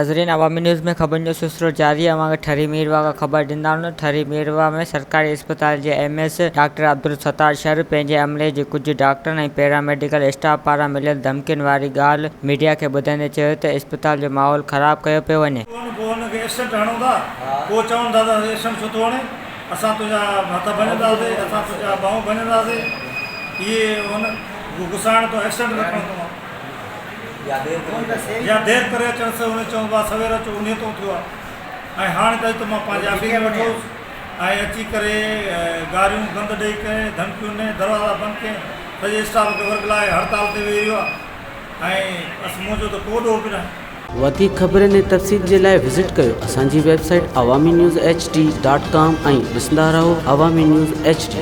नाजरीन, अवामी न्यूज़ में खबर जो सिलसिलो जारी है। वहाँ ठरी मीरवा का खबर ॾींदा। ठरी मीरवा में सरकारी अस्पताल के MS doctor Abdul Sattar sir पंहिंजे अमले जे कुछ डॉक्टरनि ऐं पैरामेडिकल स्टाफ पारां मिलियल धमकियुनि वारी ॻाल्हि मीडिया के ॿुधाईंदे चयो त अस्पताल जो माहौल ख़राब कयो पियो वञे। या देर करे अचण से उन्हें चवंदो सवेर अचो उन्हें तो थियो आहे ऐं हाणे ताईं तो मां पंहिंजे ऑफिस में वेठो ऐं अची करे गारियूं गंद ॾेई करे धमकियूं ने दरवाज़ा बंदि कयईं, सॼे स्टाफ खे वर्गलाए हड़ताल ते वेही रहियो आहे ऐं बसि मुंहिंजो त को ॾोह बि न आहे। वधीक ख़बरनि ऐं तफ़सील जे लाइ विज़िट कयो असांजी वेबसाइट awamiNewsHD.com ऐं ॾिसंदा रहो अवामी न्यूज़ HD।